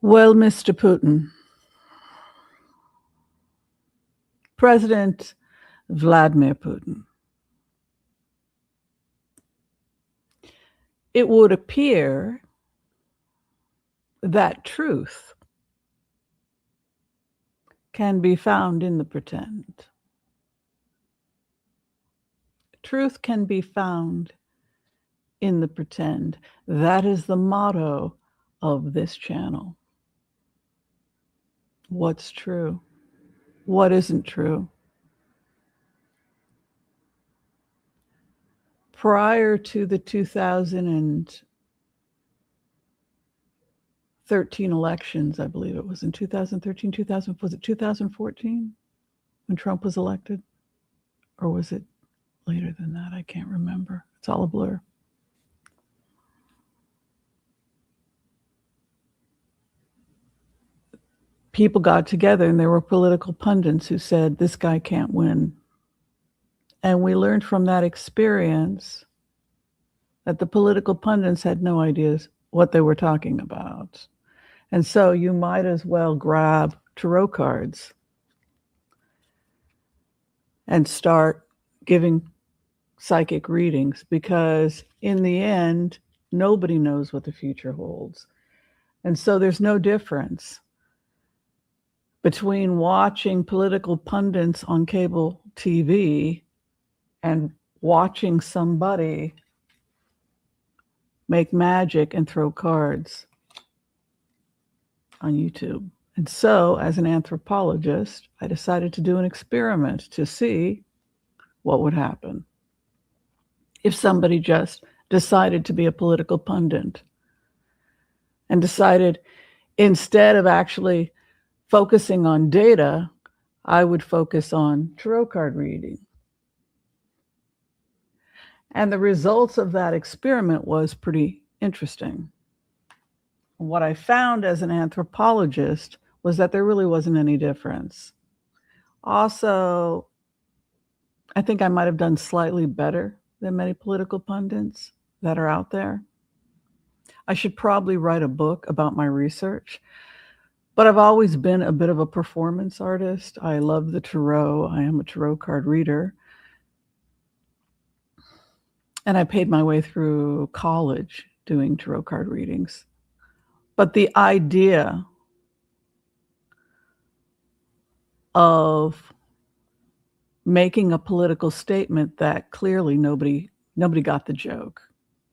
Well, Mr. Putin, President Vladimir Putin, it would appear that truth can be found in the pretend. Truth can be found in the pretend. That is the motto of this channel. What's true? What isn't true? Prior to the 2013 elections, I believe it was in 2013, was it 2014 when Trump was elected? Or was it later than that? I can't remember. It's all a blur. People got together and there were political pundits who said, this guy can't win. And we learned from that experience that the political pundits had no ideas what they were talking about. And so you might as well grab tarot cards and start giving psychic readings, because in the end, nobody knows what the future holds. And so there's no difference between watching political pundits on cable TV and watching somebody make magic and throw cards on YouTube. And so, as an anthropologist, I decided to do an experiment to see what would happen if somebody just decided to be a political pundit and decided, instead of actually focusing on data, I would focus on tarot card reading. And the results of that experiment was pretty interesting. What I found as an anthropologist was that there really wasn't any difference. Also, I think I might have done slightly better than many political pundits that are out there. I should probably write a book about my research, but I've always been a bit of a performance artist. I love the tarot. I am a tarot card reader. And I paid my way through college doing tarot card readings. But the idea of making a political statement that clearly nobody got the joke.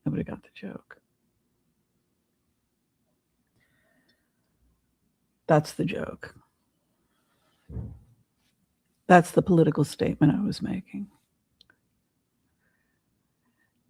Nobody got the joke. That's the joke. That's the political statement I was making.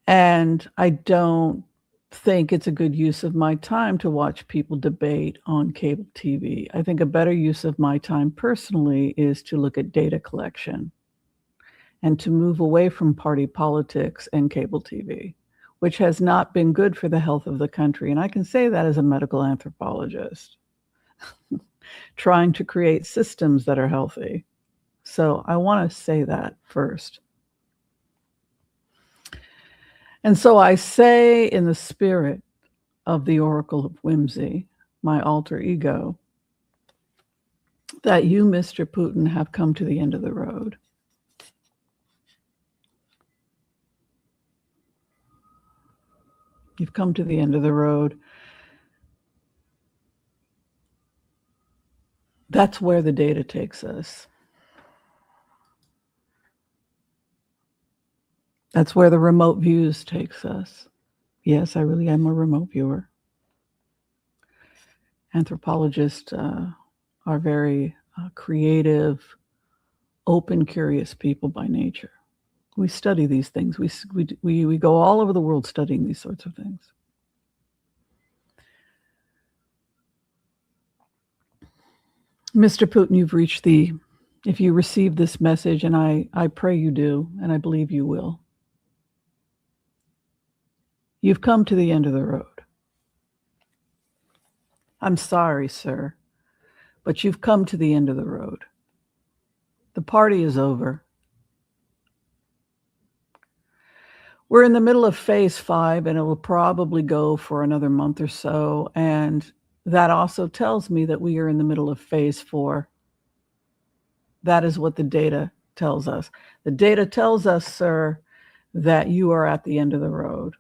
And I don't think it's a good use of my time to watch people debate on cable TV. I think a better use of my time personally is to look at data collection and to move away from party politics and cable TV, which has not been good for the health of the country. And I can say that as a medical anthropologist, trying to create systems that are healthy. So I want to say that first. And so I say, in the spirit of the Oracle of Whimsy, my alter ego, that you, Mr. Putin, have come to the end of the road. You've come to the end of the road. That's where the data takes us. That's where the remote views takes us. Yes, I really am a remote viewer. Anthropologists are very creative, open, curious people by nature. We study these things. We go all over the world studying these sorts of things. Mr. Putin, you've reached if you receive this message, and I pray you do, and I believe you will, you've come to the end of the road. I'm sorry, sir, but you've come to the end of the road. The party is over. We're in the middle of phase 5, and it will probably go for another month or so. And that also tells me that we are in the middle of phase 4. That is what the data tells us. The data tells us, sir, that you are at the end of the road.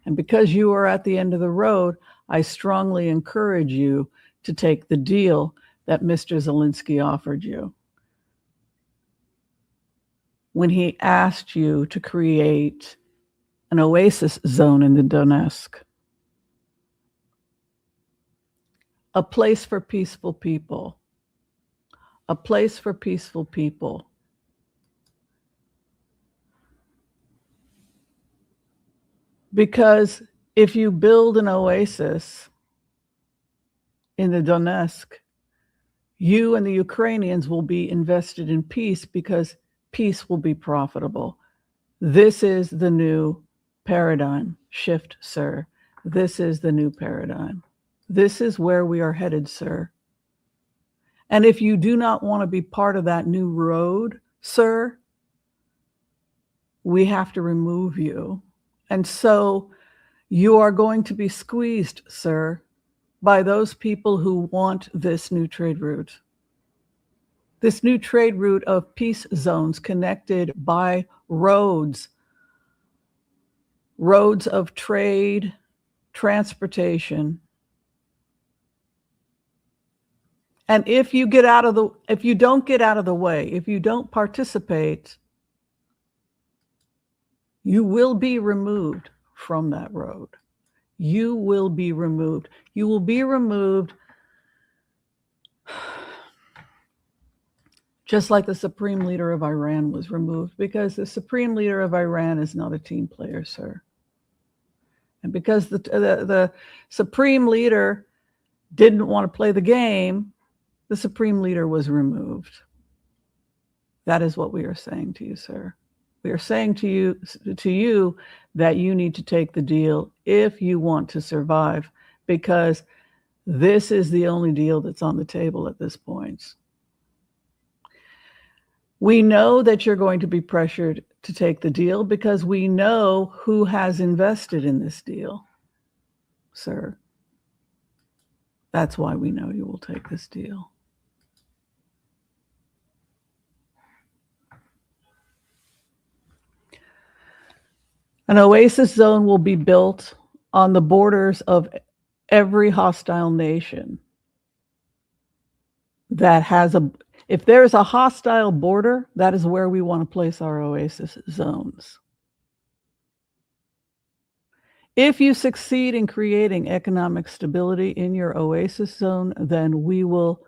And because you are at the end of the road, I strongly encourage you to take the deal that Mr. Zelensky offered you when he asked you to create an oasis zone in the Donetsk, a place for peaceful people, a place for peaceful people. Because if you build an oasis in the Donetsk, you and the Ukrainians will be invested in peace because peace will be profitable. This is the new paradigm shift, sir. This is the new paradigm. This is where we are headed, sir. And if you do not want to be part of that new road, sir, we have to remove you. And so you are going to be squeezed, sir, by those people who want this new trade route. This new trade route of peace zones connected by roads of trade, transportation. And if you don't get out of the way, if you don't participate, you will be removed from that road. You will be removed. You will be removed just like the supreme leader of Iran was removed, because the supreme leader of Iran is not a team player, sir. And because the supreme leader didn't want to play the game, the supreme leader was removed. That is what we are saying to you, sir. We are saying to you that you need to take the deal if you want to survive, because this is the only deal that's on the table at this point. We know that you're going to be pressured to take the deal because we know who has invested in this deal, sir. That's why we know you will take this deal. An oasis zone will be built on the borders of every hostile nation that has if there is a hostile border, that is where we want to place our oasis zones. If you succeed in creating economic stability in your oasis zone, then we will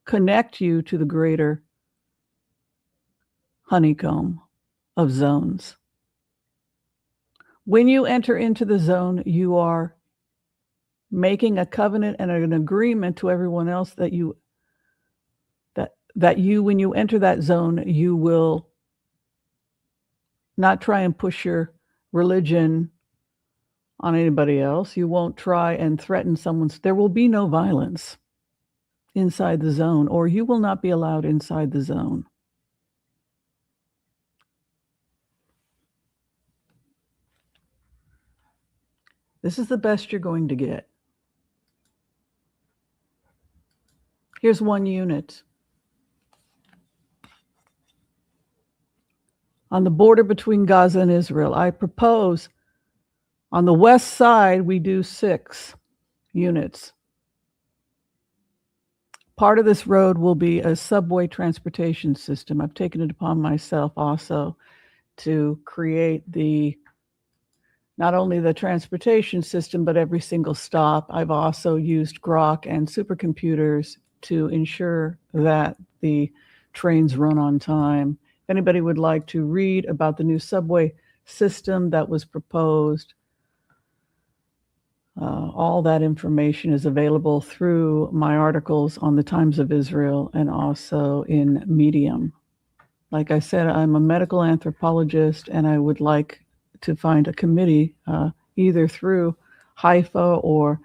connect you to the greater honeycomb of zones. When you enter into the zone, you are making a covenant and an agreement to everyone else that when you enter that zone, you will not try and push your religion on anybody else. You won't try and threaten someone's. There will be no violence inside the zone, or you will not be allowed inside the zone. This is the best you're going to get. Here's one unit. On the border between Gaza and Israel, I propose on the west side, we do 6 units. Part of this road will be a subway transportation system. I've taken it upon myself also to create not only the transportation system, but every single stop. I've also used Grok and supercomputers to ensure that the trains run on time. If anybody would like to read about the new subway system that was proposed, all that information is available through my articles on the Times of Israel and also in Medium. Like I said, I'm a medical anthropologist, and I would like to find a committee either through Haifa or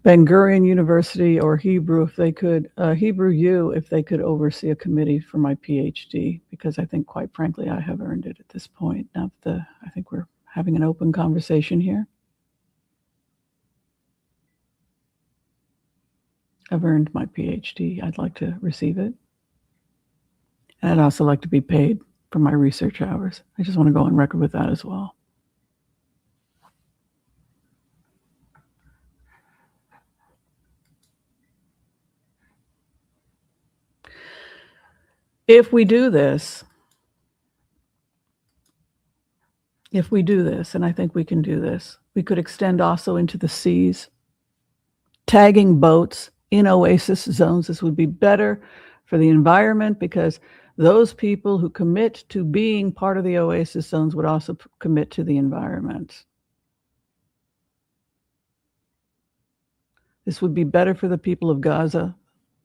Ben Gurion University or Hebrew, if they could, Hebrew U, if they could oversee a committee for my PhD, because I think, quite frankly, I have earned it at this point. Now I think we're having an open conversation here. I've earned my PhD. I'd like to receive it. And I'd also like to be paid for my research hours. I just want to go on record with that as well. If we do this, and I think we can do this, we could extend also into the seas, tagging boats in oasis zones. This would be better for the environment because those people who commit to being part of the oasis zones would also commit to the environment. This would be better for the people of Gaza,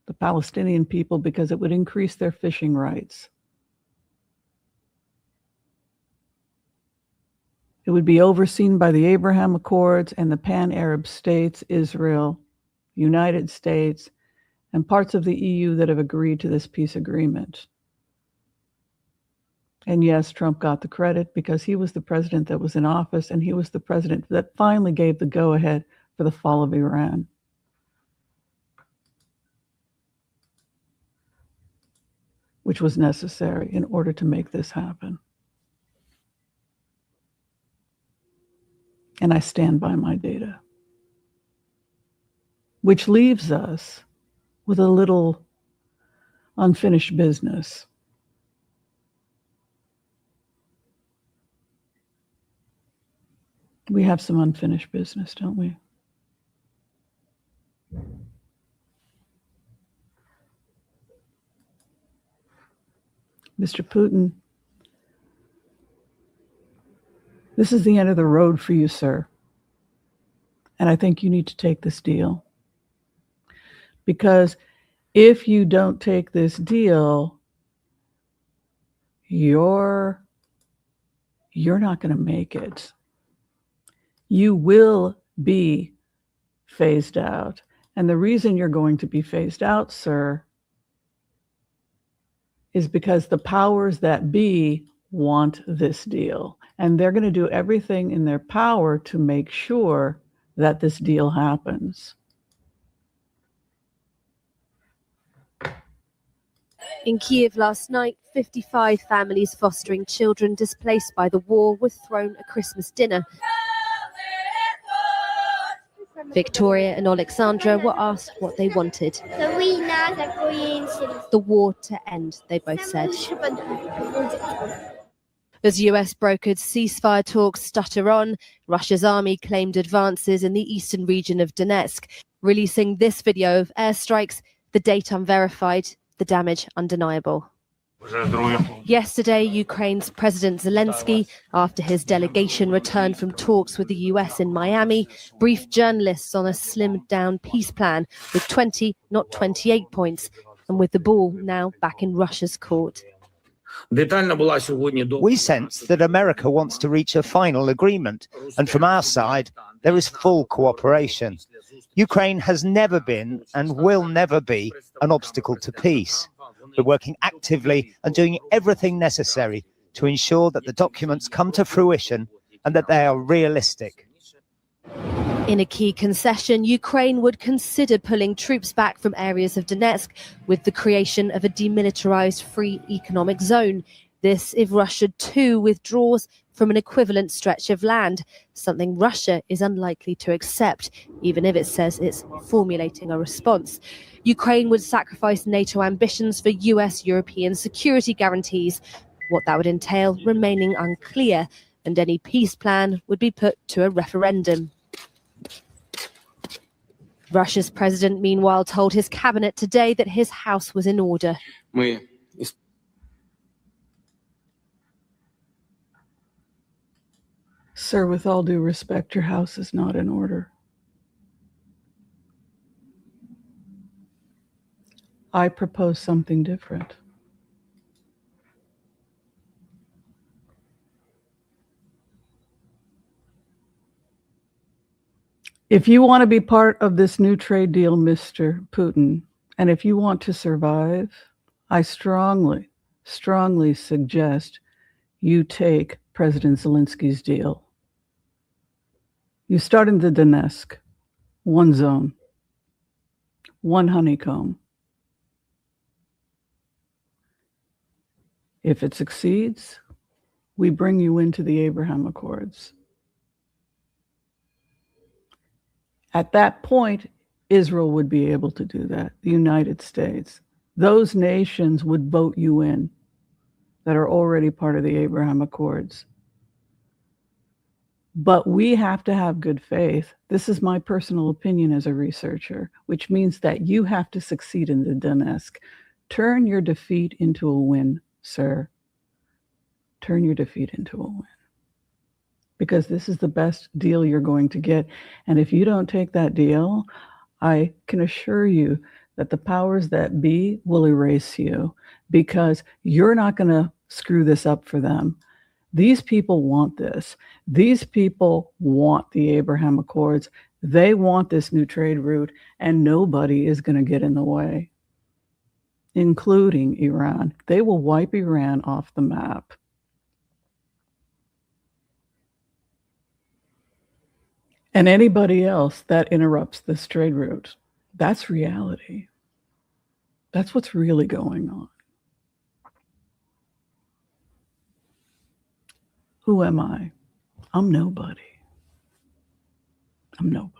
the Palestinian people, because it would increase their fishing rights. It would be overseen by the Abraham Accords and the Pan-Arab states, Israel, United States, and parts of the EU that have agreed to this peace agreement. And yes, Trump got the credit because he was the president that was in office, and he was the president that finally gave the go-ahead for the fall of Iran. Which was necessary in order to make this happen. And I stand by my data. Which leaves us with a little unfinished business. We have some unfinished business, don't we? Mr. Putin, this is the end of the road for you, sir. And I think you need to take this deal. Because if you don't take this deal, you're not going to make it. You will be phased out. And the reason you're going to be phased out, sir, is because the powers that be want this deal. And they're going to do everything in their power to make sure that this deal happens. In Kyiv last night, 55 families fostering children displaced by the war were thrown a Christmas dinner. Victoria and Alexandra were asked what they wanted. The war to end, they both said. As US brokered ceasefire talks stutter on, Russia's army claimed advances in the eastern region of Donetsk, releasing this video of airstrikes, the date unverified, the damage undeniable. Yesterday, Ukraine's President Zelensky, after his delegation returned from talks with the US in Miami, briefed journalists on a slimmed-down peace plan with 20, not 28 points, and with the ball now back in Russia's court. We sense that America wants to reach a final agreement, and from our side, there is full cooperation. Ukraine has never been and will never be an obstacle to peace. We're working actively and doing everything necessary to ensure that the documents come to fruition and that they are realistic. In a key concession, Ukraine would consider pulling troops back from areas of Donetsk with the creation of a demilitarized free economic zone. This if Russia too withdraws from an equivalent stretch of land, something Russia is unlikely to accept, even if it says it's formulating a response. Ukraine would sacrifice NATO ambitions for US-European security guarantees. What that would entail remaining unclear, and any peace plan would be put to a referendum. Russia's president, meanwhile, told his cabinet today that his house was in order. Sir, with all due respect, your house is not in order. I propose something different. If you want to be part of this new trade deal, Mr. Putin, and if you want to survive, I strongly, strongly suggest you take President Zelensky's deal. You start in the Donetsk, one zone. one honeycomb. If it succeeds, we bring you into the Abraham Accords. At that point, Israel would be able to do that, the United States. Those nations would vote you in that are already part of the Abraham Accords. But we have to have good faith. This is my personal opinion as a researcher, which means that you have to succeed in the Donetsk. Turn your defeat into a win, sir. Turn your defeat into a win. Because this is the best deal you're going to get. And if you don't take that deal, I can assure you that the powers that be will erase you, because you're not going to screw this up for them. These people want this. These people want the Abraham Accords. They want this new trade route, and nobody is going to get in the way, including Iran. They will wipe Iran off the map. And anybody else that interrupts this trade route. That's reality. That's what's really going on. Who am I? I'm nobody. I'm nobody.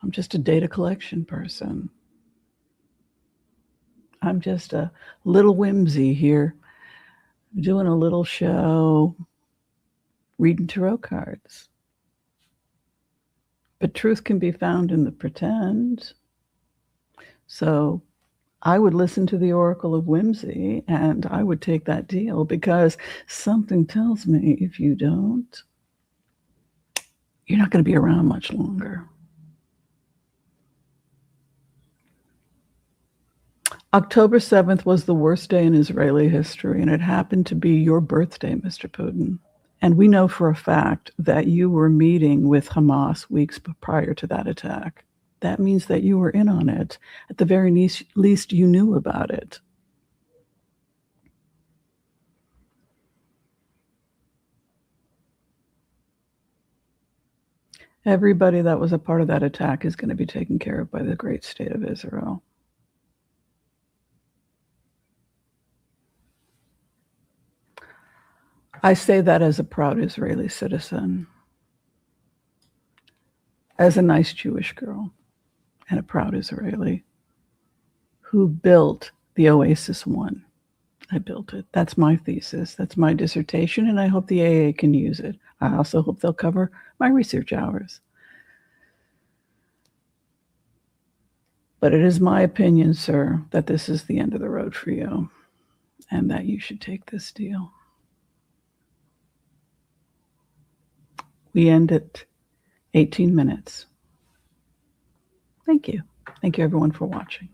I'm just a data collection person. I'm just a little whimsy here, doing a little show, reading tarot cards. But truth can be found in the pretend. So I would listen to the Oracle of Whimsy and I would take that deal, because something tells me if you don't, you're not going to be around much longer. October 7th was the worst day in Israeli history, and it happened to be your birthday, Mr. Putin. And we know for a fact that you were meeting with Hamas weeks prior to that attack. That means that you were in on it. At the very least, you knew about it. Everybody that was a part of that attack is going to be taken care of by the great state of Israel. I say that as a proud Israeli citizen, as a nice Jewish girl, and a proud Israeli who built the Oasis One. I built it. That's my thesis. That's my dissertation, and I hope the AA can use it. I also hope they'll cover my research hours. But it is my opinion, sir, that this is the end of the road for you, and that you should take this deal. We end at 18 minutes. Thank you. Thank you, everyone, for watching.